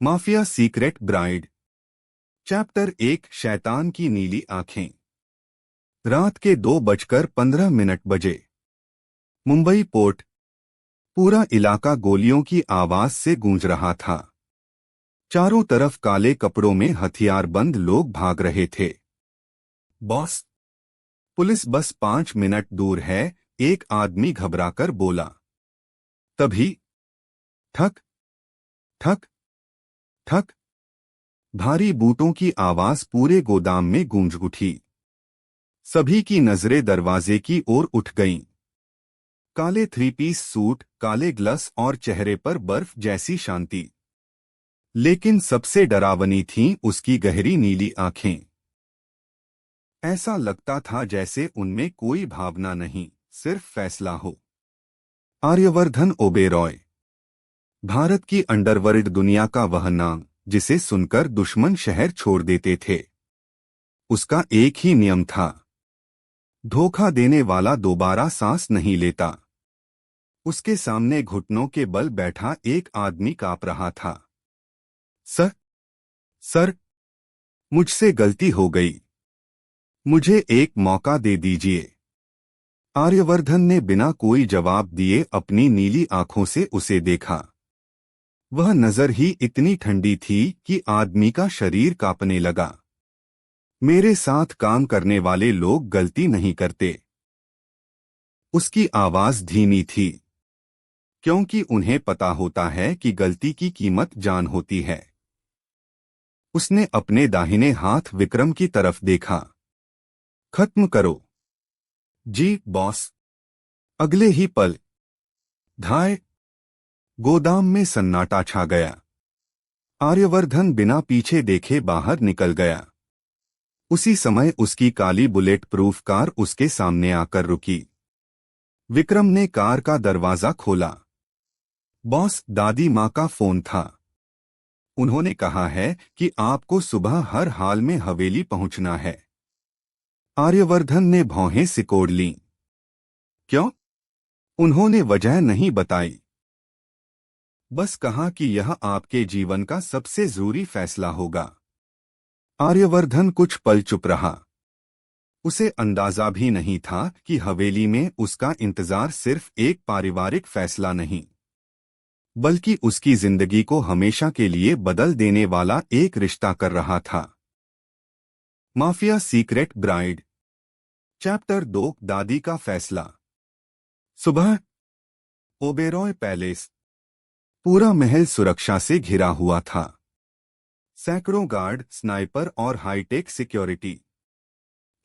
Mafia secret bride. Chapter 1। शैतान की नीली आंखें। रात के 2:15 बजे। मुंबई पोर्ट। पूरा इलाका गोलियों की आवाज से गूंज रहा था। चारों तरफ काले कपड़ों में हथियारबंद लोग भाग रहे थे। बॉस, पुलिस बस 5 मिनट दूर है, एक आदमी घबराकर बोला। तभी ठक ठक ठक, भारी बूटों की आवाज पूरे गोदाम में गूंज उठी। सभी की नजरें दरवाजे की ओर उठ गईं। काले 3 पीस सूट, काले ग्लव्स और चेहरे पर बर्फ जैसी शांति। लेकिन सबसे डरावनी थीं उसकी गहरी नीली आंखें। ऐसा लगता था जैसे उनमें कोई भावना नहीं, सिर्फ फैसला हो। आर्यवर्धन ओबेरॉय, भारत की अंडरवर्ल्ड दुनिया का वह नाम जिसे सुनकर दुश्मन शहर छोड़ देते थे। उसका एक ही नियम था, धोखा देने वाला दोबारा सांस नहीं लेता। उसके सामने घुटनों के बल बैठा एक आदमी कांप रहा था। सर, सर, मुझसे गलती हो गई, मुझे एक मौका दे दीजिए। आर्यवर्धन ने बिना कोई जवाब दिए अपनी नीली आंखों से उसे देखा। वह नजर ही इतनी ठंडी थी कि आदमी का शरीर कांपने लगा। मेरे साथ काम करने वाले लोग गलती नहीं करते। उसकी आवाज धीमी थी, क्योंकि उन्हें पता होता है कि गलती की कीमत जान होती है। उसने अपने दाहिने हाथ विक्रम की तरफ देखा। खत्म करो। जी बॉस। अगले ही पल धाय, गोदाम में सन्नाटा छा गया। आर्यवर्धन बिना पीछे देखे बाहर निकल गया। उसी समय उसकी काली बुलेट प्रूफ कार उसके सामने आकर रुकी। विक्रम ने कार का दरवाजा खोला। बॉस, दादी माँ का फोन था। उन्होंने कहा है कि आपको सुबह हर हाल में हवेली पहुंचना है। आर्यवर्धन ने भौहें सिकोड़ लीं। क्यों? उन्होंने वजह नहीं बताई। बस कहा कि यह आपके जीवन का सबसे जरूरी फैसला होगा। आर्यवर्धन कुछ पल चुप रहा। उसे अंदाजा भी नहीं था कि हवेली में उसका इंतजार सिर्फ एक पारिवारिक फैसला नहीं, बल्कि उसकी जिंदगी को हमेशा के लिए बदल देने वाला एक रिश्ता कर रहा था। Mafia secret bride. चैप्टर 2। दादी का फैसला। सुबह। ओबेरॉय पैलेस। पूरा महल सुरक्षा से घिरा हुआ था। सैकड़ों गार्ड, स्नाइपर और हाईटेक सिक्योरिटी।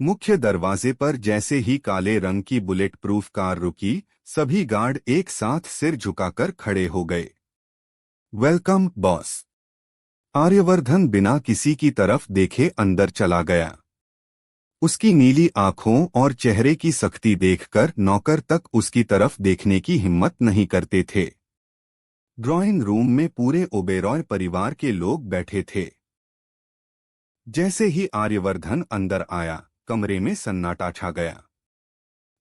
मुख्य दरवाजे पर जैसे ही काले रंग की बुलेट प्रूफ कार रुकी, सभी गार्ड एक साथ सिर झुकाकर खड़े हो गए। Welcome boss. आर्यवर्धन बिना किसी की तरफ देखे अंदर चला गया। उसकी नीली आंखों और चेहरे की सख्ती देखकर नौकर तक उसकी तरफ देखने की हिम्मत नहीं करते थे। ड्राइंग रूम में पूरे ओबेरॉय परिवार के लोग बैठे थे। जैसे ही आर्यवर्धन अंदर आया, कमरे में सन्नाटा छा गया।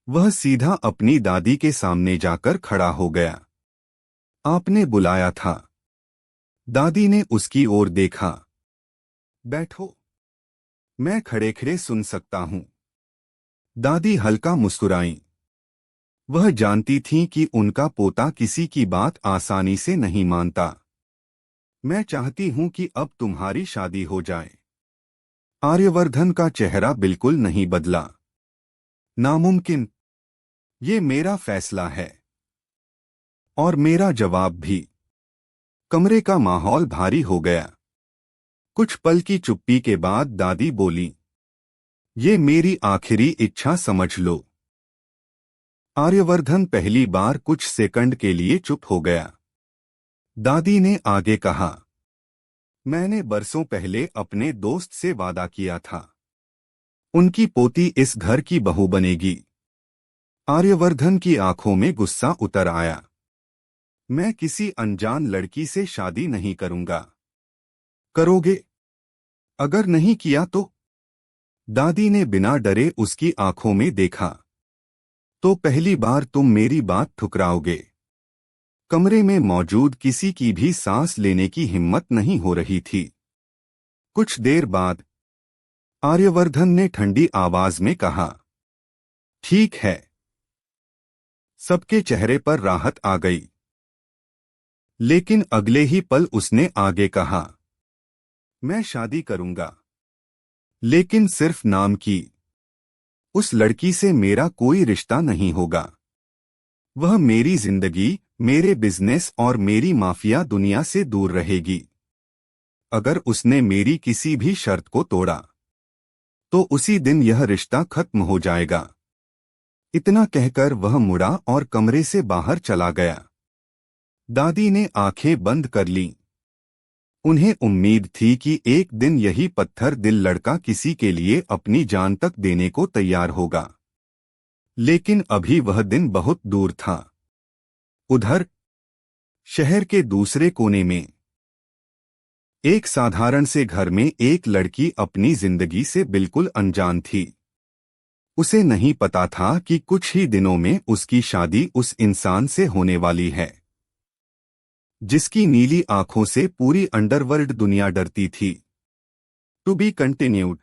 वह सीधा अपनी दादी के सामने जाकर खड़ा हो गया। आपने बुलाया था। दादी ने उसकी ओर देखा। बैठो, मैं खड़े खड़े सुन सकता हूं। दादी हल्का मुस्कुराईं। वह जानती थीं कि उनका पोता किसी की बात आसानी से नहीं मानता। मैं चाहती हूं कि अब तुम्हारी शादी हो जाए। आर्यवर्धन का चेहरा बिल्कुल नहीं बदला। नामुमकिन। ये मेरा फैसला है। और मेरा जवाब भी। कमरे का माहौल भारी हो गया। कुछ पल की चुप्पी के बाद दादी बोली, ये मेरी आखिरी इच्छा समझ लो। आर्यवर्धन पहली बार कुछ सेकंड के लिए चुप हो गया। दादी ने आगे कहा, मैंने बरसों पहले अपने दोस्त से वादा किया था, उनकी पोती इस घर की बहू बनेगी। आर्यवर्धन की आंखों में गुस्सा उतर आया। मैं किसी अनजान लड़की से शादी नहीं करूंगा। करोगे? अगर नहीं किया तो? दादी ने बिना डरे उसकी आंखों में देखा। तो पहली बार तुम मेरी बात ठुकराओगे। कमरे में मौजूद किसी की भी सांस लेने की हिम्मत नहीं हो रही थी। कुछ देर बाद आर्यवर्धन ने ठंडी आवाज में कहा, ठीक है। सबके चेहरे पर राहत आ गई। लेकिन अगले ही पल उसने आगे कहा, मैं शादी करूंगा, लेकिन सिर्फ नाम की। उस लड़की से मेरा कोई रिश्ता नहीं होगा। वह मेरी जिंदगी, मेरे बिजनेस और मेरी माफिया दुनिया से दूर रहेगी। अगर उसने मेरी किसी भी शर्त को तोड़ा तो उसी दिन यह रिश्ता खत्म हो जाएगा। इतना कहकर वह मुड़ा और कमरे से बाहर चला गया। दादी ने आंखें बंद कर लीं। उन्हें उम्मीद थी कि एक दिन यही पत्थर दिल लड़का किसी के लिए अपनी जान तक देने को तैयार होगा। लेकिन अभी वह दिन बहुत दूर था। उधर शहर के दूसरे कोने में एक साधारण से घर में एक लड़की अपनी जिंदगी से बिल्कुल अनजान थी। उसे नहीं पता था कि कुछ ही दिनों में उसकी शादी उस इंसान से होने वाली है जिसकी नीली आंखों से पूरी अंडरवर्ल्ड दुनिया डरती थी। To be continued.